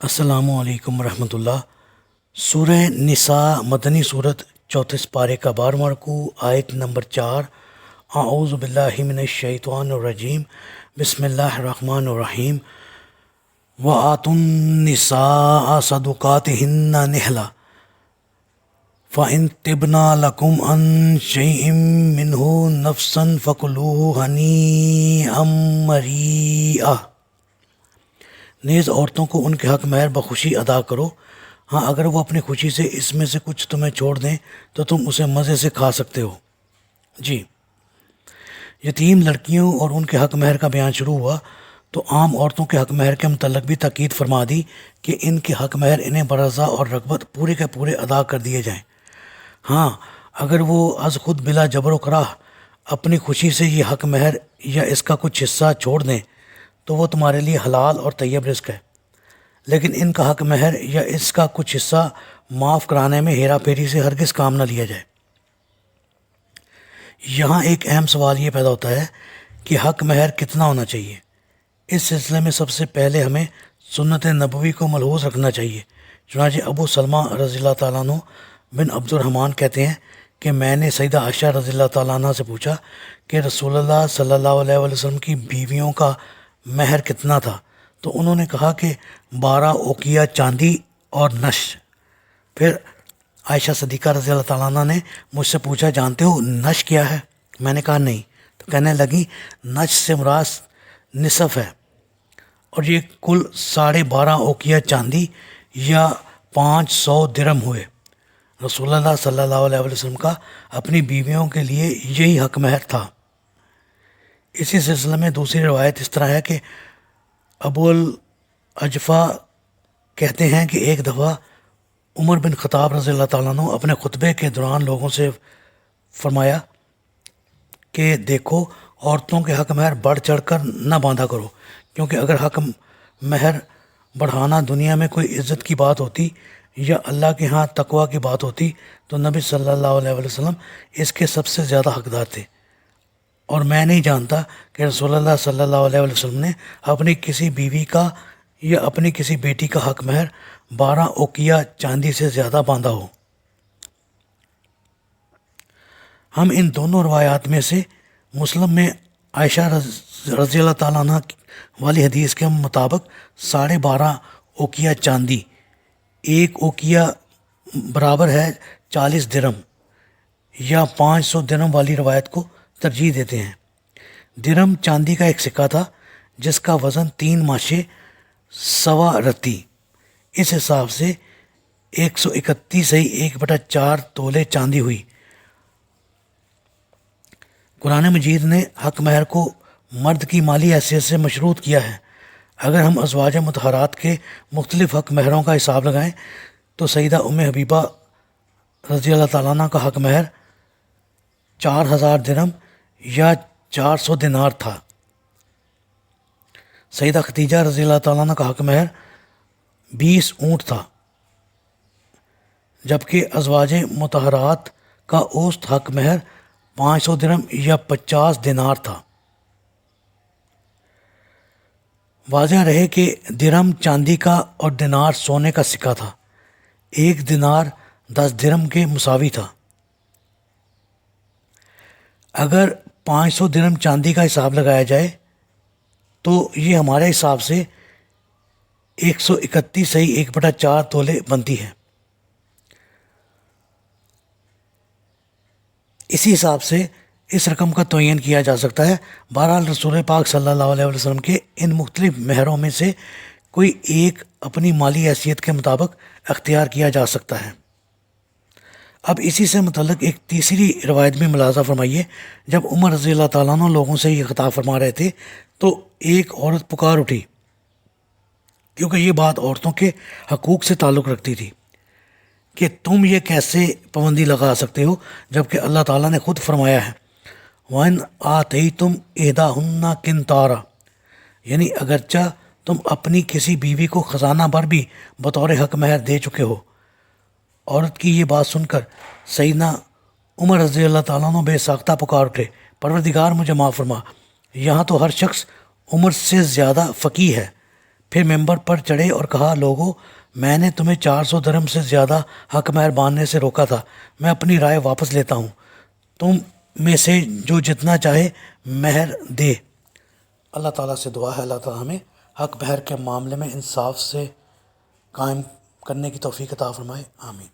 السلام علیکم ورحمۃ اللہ۔ سورہ نساء مدنی صورت 34 پارے کا 12واں رکوع، آیت نمبر 4۔ اعوذ باللہ من الشیطان الرجیم، بسم اللہ الرحمن الرحیم۔ وآتوا النساء صدقاتهن نحلہ فإن طبن لكم عن شيء منه نفسا فكلوه هنيئا مريئا۔ نیز عورتوں کو ان کے حق مہر بخوشی ادا کرو، ہاں اگر وہ اپنی خوشی سے اس میں سے کچھ تمہیں چھوڑ دیں تو تم اسے مزے سے کھا سکتے ہو۔ جی، یتیم لڑکیوں اور ان کے حق مہر کا بیان شروع ہوا تو عام عورتوں کے حق مہر کے متعلق بھی تاکید فرما دی کہ ان کے حق مہر انہیں برضا اور رغبت پورے کے پورے ادا کر دیے جائیں۔ ہاں اگر وہ از خود بلا جبر و کراہ اپنی خوشی سے یہ حق مہر یا اس کا کچھ حصہ چھوڑ دیں تو وہ تمہارے لیے حلال اور طیب رزق ہے، لیکن ان کا حق مہر یا اس کا کچھ حصہ معاف کرانے میں ہیرا پھیری سے ہرگز کام نہ لیا جائے۔ یہاں ایک اہم سوال یہ پیدا ہوتا ہے کہ حق مہر کتنا ہونا چاہیے۔ اس سلسلے میں سب سے پہلے ہمیں سنت نبوی کو ملحوظ رکھنا چاہیے۔ چنانچہ ابو سلمہ رضی اللہ تعالیٰ عنہ بن عبد الرحمن کہتے ہیں کہ میں نے سیدہ عائشہ رضی اللہ تعالیٰ عنہ سے پوچھا کہ رسول اللہ صلی اللہ علیہ وسلم کی بیویوں کا مہر کتنا تھا، تو انہوں نے کہا کہ 12 اوقیہ چاندی اور نش۔ پھر عائشہ صدیقہ رضی اللہ تعالیٰ عنہ نے مجھ سے پوچھا جانتے ہو نش کیا ہے؟ میں نے کہا نہیں، تو کہنے لگی نش سے مراد نصف ہے، اور یہ کل 12.5 اوقیہ چاندی یا 500 درم ہوئے۔ رسول اللہ صلی اللہ علیہ وسلم کا اپنی بیویوں کے لیے یہی حق مہر تھا۔ اسی سلسلے میں دوسری روایت اس طرح ہے کہ ابو الاجفا کہتے ہیں کہ ایک دفعہ عمر بن خطاب رضی اللہ تعالیٰ عنہ اپنے خطبے کے دوران لوگوں سے فرمایا کہ دیکھو عورتوں کے حق مہر بڑھ چڑھ کر نہ باندھا کرو، کیونکہ اگر حق مہر بڑھانا دنیا میں کوئی عزت کی بات ہوتی یا اللہ کے ہاں تقوی کی بات ہوتی تو نبی صلی اللہ علیہ وسلم اس کے سب سے زیادہ حقدار تھے، اور میں نہیں جانتا کہ رسول اللہ صلی اللہ علیہ وسلم نے اپنی کسی بیوی کا یا اپنی کسی بیٹی کا حق مہر 12 اوقیہ چاندی سے زیادہ باندھا ہو۔ ہم ان دونوں روایات میں سے مسلم میں عائشہ رضی اللہ تعالیٰ عنہ والی حدیث کے مطابق 12.5 اوقیہ چاندی، 1 اوقیہ برابر ہے 40 درم یا 500 درم والی روایت کو ترجیح دیتے ہیں۔ درم چاندی کا ایک سکہ تھا جس کا وزن 3 ماشے 1.25 رتی، اس حساب سے 131.4 تولے چاندی ہوئی۔ قرآن مجید نے حق مہر کو مرد کی مالی حیثیت سے مشروط کیا ہے۔ اگر ہم ازواج مطہرات کے مختلف حق مہروں کا حساب لگائیں تو سیدہ ام حبیبہ رضی اللہ تعالیٰ عنہ کا حق مہر 4000 درم یا 400 دینار تھا۔ سیدہ خدیجہ رضی اللہ تعالیٰ عنہ کا حق مہر 20 اونٹ تھا، جبکہ ازواج مطہرات کا اوسط حق مہر 500 درم یا 50 دینار تھا۔ واضح رہے کہ درم چاندی کا اور دینار سونے کا سکہ تھا۔ 1 دینار 10 درم کے مساوی تھا۔ اگر 500 درم چاندی کا حساب لگایا جائے تو یہ ہمارے حساب سے 131.1/4 تولے بنتی ہے۔ اسی حساب سے اس رقم کا تعین کیا جا سکتا ہے۔ بہرحال رسول پاک صلی اللہ علیہ وسلم کے ان مختلف مہروں میں سے کوئی ایک اپنی مالی حیثیت کے مطابق اختیار کیا جا سکتا ہے۔ اب اسی سے متعلق ایک تیسری روایت بھی ملاحظہ فرمائیے۔ جب عمر رضی اللہ تعالیٰ عنہ لوگوں سے یہ خطاب فرما رہے تھے تو ایک عورت پکار اٹھی، کیونکہ یہ بات عورتوں کے حقوق سے تعلق رکھتی تھی، کہ تم یہ کیسے پابندی لگا سکتے ہو جبکہ اللہ تعالیٰ نے خود فرمایا ہے وَإِنْ آتَيْتُمْ إِحْدَاهُنَّ قِنْطَارًا، یعنی اگرچہ تم اپنی کسی بیوی کو خزانہ بھر بھی بطور حق مہر دے چکے ہو۔ عورت کی یہ بات سن کر سیدنا عمر رضی اللہ تعالیٰ عنہ بے ساختہ پکار اٹھے، پروردگار مجھے معاف فرما، یہاں تو ہر شخص عمر سے زیادہ فقیہ ہے، پھر ممبر پر چڑھے اور کہا، لوگو، میں نے تمہیں 400 درہم سے زیادہ حق مہر باندھنے سے روکا تھا، میں اپنی رائے واپس لیتا ہوں، تم میں سے جو جتنا چاہے مہر دے۔ اللہ تعالیٰ سے دعا ہے اللہ تعالیٰ ہمیں حق مہر کے معاملے میں انصاف سے قائم کرنے کی توفیق عطا فرمائے، آمین۔